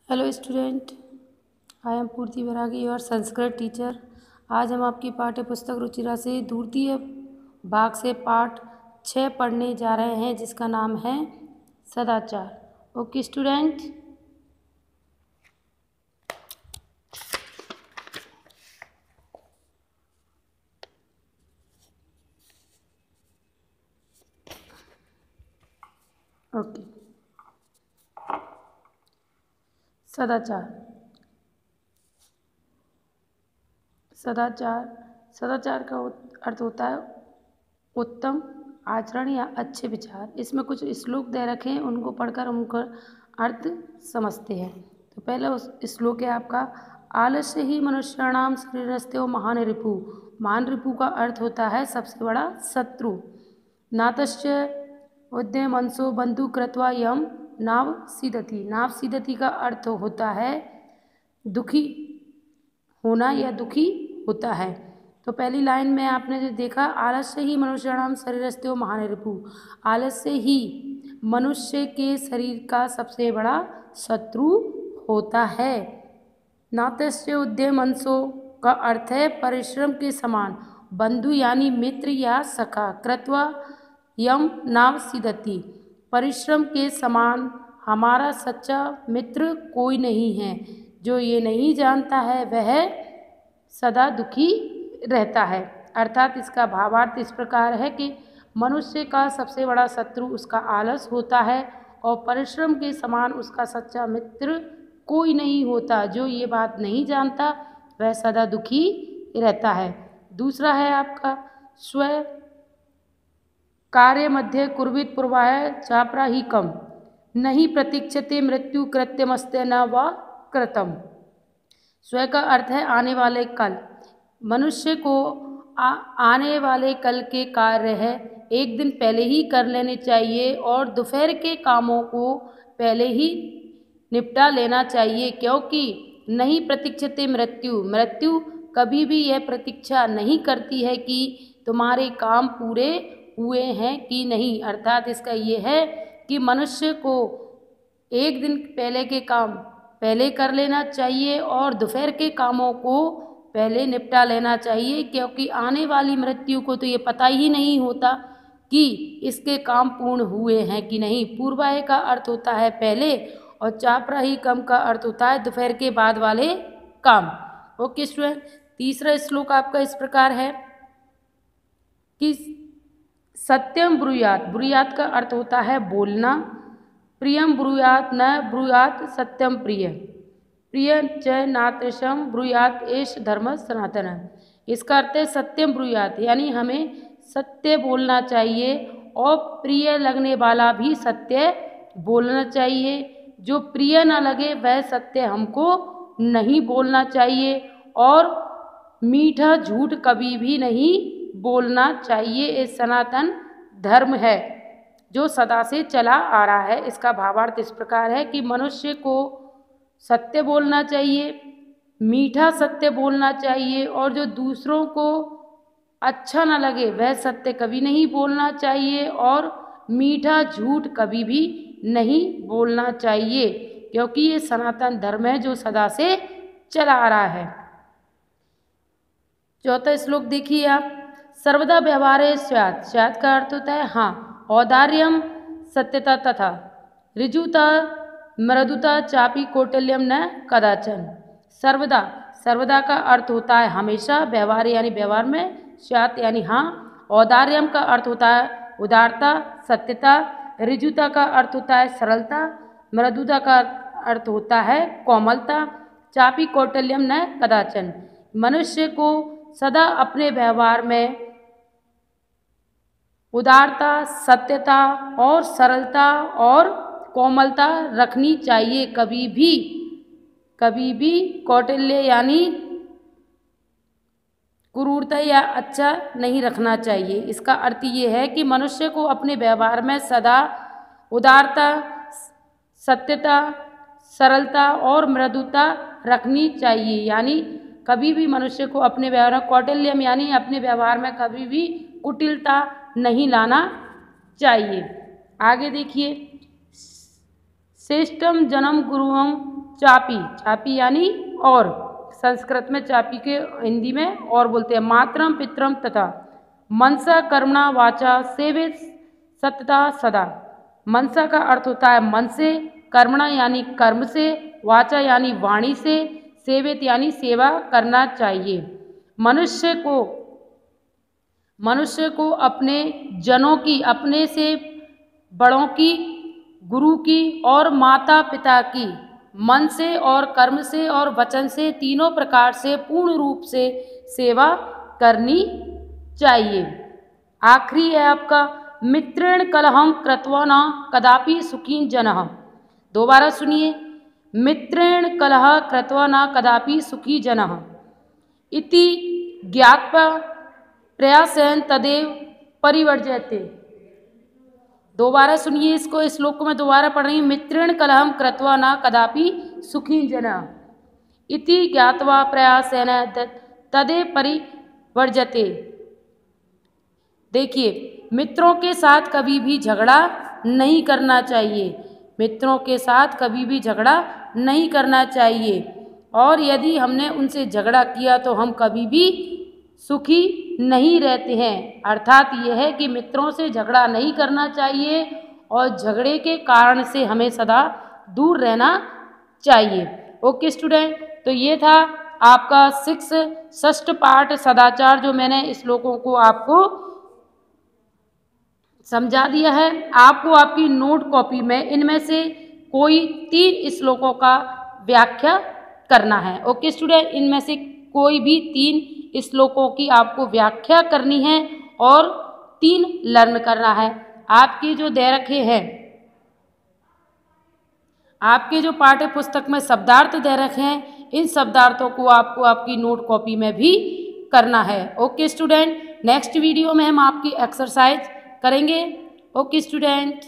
Hello student, I am पूर्ति बैरागी your Sanskrit teacher. आज हम आपकी पाठ्य पुस्तक रुचिरा से द्वितीय भाग से पाठ 6 पढ़ने जा रहे हैं, जिसका नाम है सदाचार। Okay student, okay. सदाचार सदाचार सदाचार का अर्थ होता है उत्तम आचरण या अच्छे विचार। इसमें कुछ श्लोक दे रखे हैं, उनको पढ़कर उनका अर्थ समझते हैं। तो पहला उस श्लोक है आपका, आलस्य ही मनुष्याणाम शरीरस्थो महान रिपु। महान रिपु का अर्थ होता है सबसे बड़ा शत्रु। नातस्य उद्यमंसो बंधु कृत्वा यम नाव सीदति। नाव सीदति का अर्थ होता है दुखी होना या दुखी होता है। तो पहली लाइन में आपने जो देखा, आलस्य ही मनुष्याणाम शरीरस्थो महान रिपु। आलस्य ही मनुष्य के शरीर का सबसे बड़ा शत्रु होता है। नातस्य उद्यमंसो का अर्थ है परिश्रम के समान। बंधु यानी मित्र या सखा। कृत्वा यम नाव सीदति। परिश्रम के समान हमारा सच्चा मित्र कोई नहीं है। जो ये नहीं जानता है वह सदा दुखी रहता है। अर्थात इसका भावार्थ इस प्रकार है कि मनुष्य का सबसे बड़ा शत्रु उसका आलस होता है और परिश्रम के समान उसका सच्चा मित्र कोई नहीं होता। जो ये बात नहीं जानता वह सदा दुखी रहता है। दूसरा है आपका, स्व कार्य मध्य कुर्वित पूर्वाय चापरा ही कम। नहीं प्रतीक्षते मृत्यु कृत्यमस्ते न व कृतम। स्व का अर्थ है आने वाले कल। मनुष्य को आने वाले कल के कार्य है एक दिन पहले ही कर लेने चाहिए और दोपहर के कामों को पहले ही निपटा लेना चाहिए, क्योंकि नहीं प्रतीक्षते मृत्यु। मृत्यु कभी भी यह प्रतीक्षा नहीं करती है कि तुम्हारे काम पूरे हुए हैं कि नहीं। अर्थात इसका ये है कि मनुष्य को एक दिन पहले के काम पहले कर लेना चाहिए और दोपहर के कामों को पहले निपटा लेना चाहिए, क्योंकि आने वाली मृत्यु को तो ये पता ही नहीं होता कि इसके काम पूर्ण हुए हैं कि नहीं। पूर्वाय का अर्थ होता है पहले और चापरा ही कम का अर्थ होता है दोपहर के बाद वाले काम। ओके स्टूडेंट, तीसरा श्लोक आपका इस प्रकार है कि सत्यम ब्रूयात। ब्रूयात का अर्थ होता है बोलना। प्रियम ब्रूयात न ब्रूयात सत्यम प्रिय। प्रिय च नात्रशम ब्रूयात एष धर्म सनातन। इसका अर्थ है सत्यम ब्रूयात, यानी हमें सत्य बोलना चाहिए और प्रिय लगने वाला भी सत्य बोलना चाहिए। जो प्रिय न लगे वह सत्य हमको नहीं बोलना चाहिए और मीठा झूठ कभी भी नहीं बोलना चाहिए। ये सनातन धर्म है जो सदा से चला आ रहा है। इसका भावार्थ इस प्रकार है कि मनुष्य को सत्य बोलना चाहिए, मीठा सत्य बोलना चाहिए और जो दूसरों को अच्छा न लगे वह सत्य कभी नहीं बोलना चाहिए और मीठा झूठ कभी भी नहीं बोलना चाहिए, क्योंकि ये सनातन धर्म है जो सदा से चला आ रहा है। चौथा श्लोक देखिए आप, सर्वदा व्यवहारे स्यात्। स्यात् का अर्थ होता है हाँ। औदार्यम सत्यता तथा ऋजुता मृदुता चापी कौटिल्यम न कदाचन। सर्वदा, सर्वदा का अर्थ होता है हमेशा। व्यवहार यानी व्यवहार में, स्यात् यानी हाँ। औदार्यम का अर्थ होता है उदारता सत्यता। ऋजुता का अर्थ होता है सरलता। मृदुता का अर्थ होता है कोमलता। चापी कौटिल्यम न कदाचन। मनुष्य को सदा अपने व्यवहार में उदारता सत्यता और सरलता और कोमलता रखनी चाहिए। कभी भी कौटिल्य यानी क्रूरता या अच्छा नहीं रखना चाहिए। इसका अर्थ ये है कि मनुष्य को अपने व्यवहार में सदा उदारता सत्यता सरलता और मृदुता रखनी चाहिए। यानी कभी भी मनुष्य को अपने व्यवहार में कौटिल्यम यानी अपने व्यवहार में कभी भी कुटिलता नहीं लाना चाहिए। आगे देखिए, श्रेष्ठम जन्म गुरुवम चापी, चापी यानी और, संस्कृत में चापी के हिंदी में और बोलते हैं। मातरम पितरम तथा, मनसा कर्मणा वाचा सेवित सतता सदा। मनसा का अर्थ होता है मन से, कर्मणा यानी कर्म से, वाचा यानी वाणी से, सेवित यानी सेवा करना चाहिए। मनुष्य को अपने जनों की, अपने से बड़ों की, गुरु की और माता पिता की मन से और कर्म से और वचन से, तीनों प्रकार से पूर्ण रूप से सेवा करनी चाहिए। आखिरी है आपका, मित्रेण कलहम कृत्वा न कदापि सुखी जनः। दोबारा सुनिए, मित्रेण कलह कृत्वा न कदापि सुखी जनः इति ज्ञात्वा प्रयासेन तदेव परिवर्जयते। दोबारा सुनिए इसको, इस श्लोक को मैं दोबारा पढ़ रही हूँ। मित्रेण कलहम कृत्वा न कदापि सुखी जनः इति ज्ञात्वा प्रयासेन तदेव परिवर्जते। देखिए, मित्रों के साथ कभी भी झगड़ा नहीं करना चाहिए, मित्रों के साथ कभी भी झगड़ा नहीं करना चाहिए, और यदि हमने उनसे झगड़ा किया तो हम कभी भी सुखी नहीं रहते हैं। अर्थात यह है कि मित्रों से झगड़ा नहीं करना चाहिए और झगड़े के कारण से हमें सदा दूर रहना चाहिए। ओके स्टूडेंट, तो ये था आपका षष्ठ पाठ सदाचार, जो मैंने इस श्लोकों को आपको समझा दिया है। आपको आपकी नोट कॉपी में इनमें से कोई 3 श्लोकों का व्याख्या करना है। ओके स्टूडेंट, इनमें से कोई भी 3 श्लोकों की आपको व्याख्या करनी है और 3 लर्न करना है। आपके जो दे रखे हैं, आपके जो पाठ्य पुस्तक में शब्दार्थ दे रखे हैं, इन शब्दार्थों को आपको आपकी नोट कॉपी में भी करना है। ओके स्टूडेंट, नेक्स्ट वीडियो में हम आपकी एक्सरसाइज करेंगे। Okay student.